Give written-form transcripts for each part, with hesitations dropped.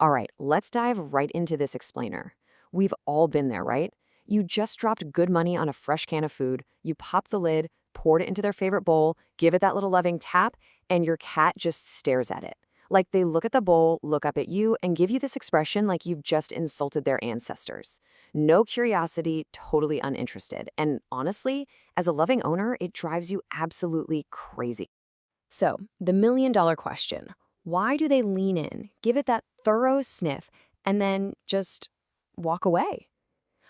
All right, let's dive right into this explainer. We've all been there, right? You just dropped good money on a fresh can of food, you pop the lid, poured it into their favorite bowl, give it that little loving tap, and your cat just stares at it. Like they look at the bowl, look up at you, and give you this expression like you've just insulted their ancestors. No curiosity, totally uninterested. And honestly, as a loving owner, it drives you absolutely crazy. So, the million-dollar question: why do they lean in, give it that thorough sniff, and then just walk away?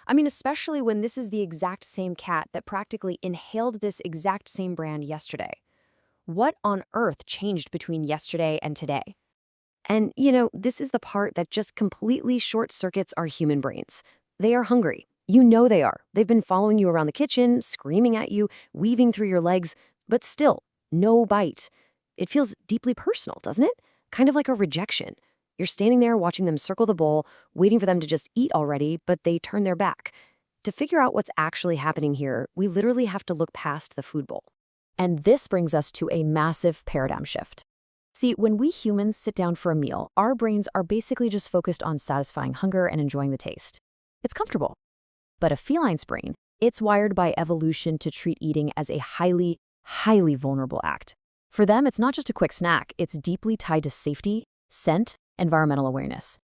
I mean, especially when this is the exact same cat that practically inhaled this exact same brand yesterday. What on earth changed between yesterday and today? And, this is the part that just completely short circuits our human brains. They are hungry. You know they are. They've been following you around the kitchen, screaming at you, weaving through your legs, but still, no bite. It feels deeply personal, doesn't it? Kind of like a rejection. You're standing there watching them circle the bowl, waiting for them to just eat already, but they turn their back. To figure out what's actually happening here, we literally have to look past the food bowl. And this brings us to a massive paradigm shift. See, when we humans sit down for a meal, our brains are basically just focused on satisfying hunger and enjoying the taste. It's comfortable. But a feline's brain, it's wired by evolution to treat eating as a highly, highly vulnerable act. For them, it's not just a quick snack, it's deeply tied to safety, scent, environmental awareness.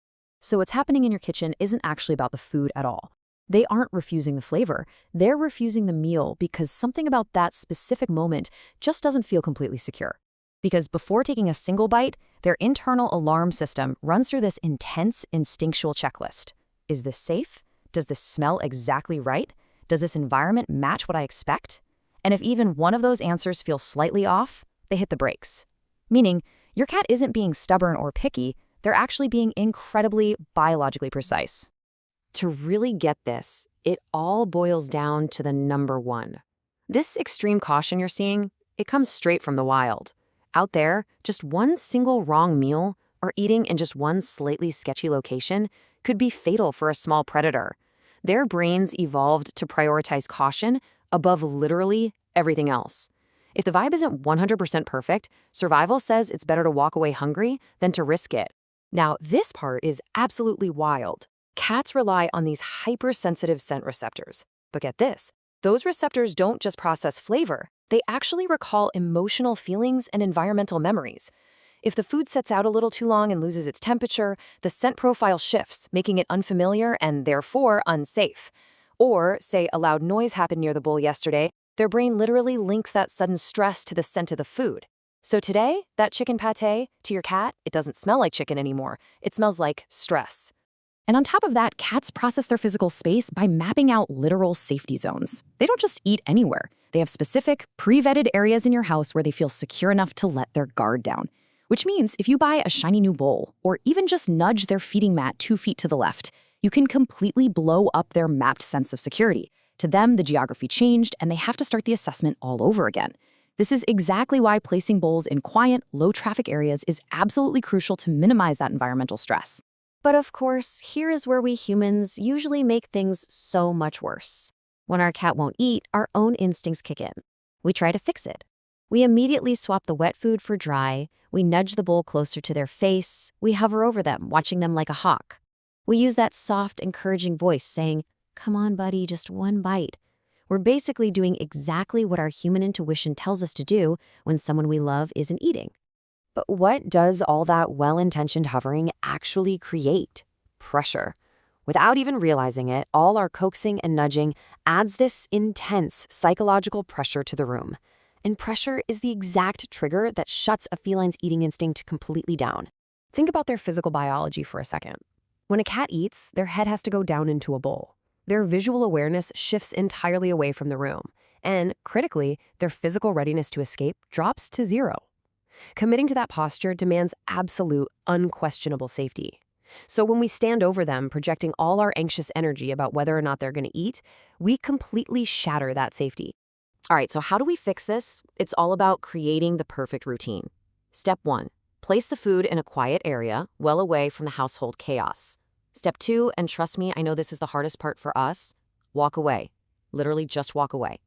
So what's happening in your kitchen isn't actually about the food at all. They aren't refusing the flavor, they're refusing the meal because something about that specific moment just doesn't feel completely secure. Because before taking a single bite, their internal alarm system runs through this intense instinctual checklist. Is this safe? Does this smell exactly right? Does this environment match what I expect? And if even one of those answers feels slightly off, they hit the brakes. Meaning, your cat isn't being stubborn or picky, they're actually being incredibly biologically precise. To really get this, it all boils down to the number one. This extreme caution you're seeing, it comes straight from the wild. Out there, just one single wrong meal or eating in just one slightly sketchy location could be fatal for a small predator. Their brains evolved to prioritize caution above literally everything else. If the vibe isn't 100% perfect, survival says it's better to walk away hungry than to risk it. Now, this part is absolutely wild. Cats rely on these hypersensitive scent receptors. But get this, those receptors don't just process flavor, they actually recall emotional feelings and environmental memories. If the food sets out a little too long and loses its temperature, the scent profile shifts, making it unfamiliar and therefore unsafe. Or, say, a loud noise happened near the bowl yesterday, their brain literally links that sudden stress to the scent of the food. So today, that chicken pate, to your cat, it doesn't smell like chicken anymore. It smells like stress. And on top of that, cats process their physical space by mapping out literal safety zones. They don't just eat anywhere. They have specific, pre-vetted areas in your house where they feel secure enough to let their guard down. Which means if you buy a shiny new bowl, or even just nudge their feeding mat 2 feet to the left, you can completely blow up their mapped sense of security. To them, the geography changed, and they have to start the assessment all over again. This is exactly why placing bowls in quiet, low-traffic areas is absolutely crucial to minimize that environmental stress. But of course, here is where we humans usually make things so much worse. When our cat won't eat, our own instincts kick in. We try to fix it. We immediately swap the wet food for dry, we nudge the bowl closer to their face, we hover over them, watching them like a hawk. We use that soft, encouraging voice saying, "Come on, buddy, just one bite." We're basically doing exactly what our human intuition tells us to do when someone we love isn't eating. But what does all that well-intentioned hovering actually create? Pressure. Without even realizing it, all our coaxing and nudging adds this intense psychological pressure to the room. And pressure is the exact trigger that shuts a feline's eating instinct completely down. Think about their physical biology for a second. When a cat eats, their head has to go down into a bowl. Their visual awareness shifts entirely away from the room. And, critically, their physical readiness to escape drops to zero. Committing to that posture demands absolute, unquestionable safety. So when we stand over them, projecting all our anxious energy about whether or not they're going to eat, we completely shatter that safety. All right, so how do we fix this? It's all about creating the perfect routine. Step 1, place the food in a quiet area, well away from the household chaos. Step 2, and trust me, I know this is the hardest part for us, walk away. Literally just walk away.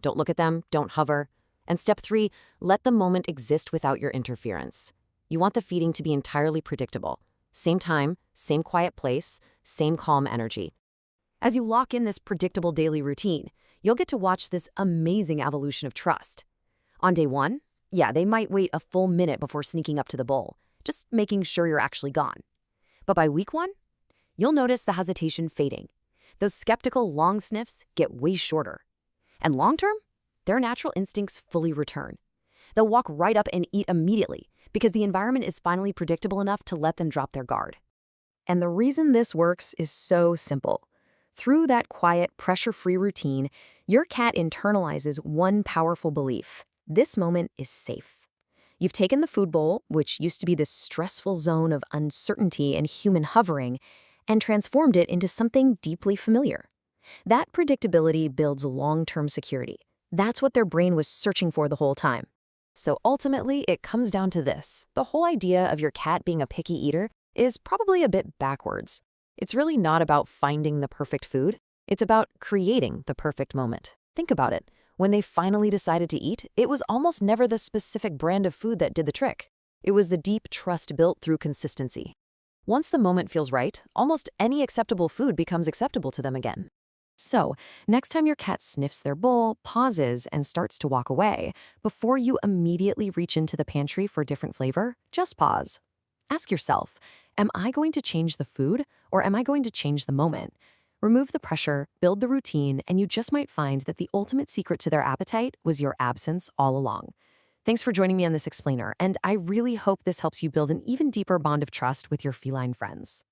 Don't look at them, don't hover. And step 3, let the moment exist without your interference. You want the feeding to be entirely predictable. Same time, same quiet place, same calm energy. As you lock in this predictable daily routine, you'll get to watch this amazing evolution of trust. On day one, yeah, they might wait a full minute before sneaking up to the bowl, just making sure you're actually gone. But by week one, you'll notice the hesitation fading. Those skeptical long sniffs get way shorter. And long term, their natural instincts fully return. They'll walk right up and eat immediately because the environment is finally predictable enough to let them drop their guard. And the reason this works is so simple. Through that quiet, pressure-free routine, your cat internalizes one powerful belief. This moment is safe. You've taken the food bowl, which used to be this stressful zone of uncertainty and human hovering, and transformed it into something deeply familiar. That predictability builds long-term security. That's what their brain was searching for the whole time. So ultimately, it comes down to this. The whole idea of your cat being a picky eater is probably a bit backwards. It's really not about finding the perfect food. It's about creating the perfect moment. Think about it. When they finally decided to eat, it was almost never the specific brand of food that did the trick. It was the deep trust built through consistency. Once the moment feels right, almost any acceptable food becomes acceptable to them again. So, next time your cat sniffs their bowl, pauses, and starts to walk away, before you immediately reach into the pantry for a different flavor, just pause. Ask yourself, am I going to change the food or am I going to change the moment? Remove the pressure, build the routine, and you just might find that the ultimate secret to their appetite was your absence all along. Thanks for joining me on this explainer, and I really hope this helps you build an even deeper bond of trust with your feline friends.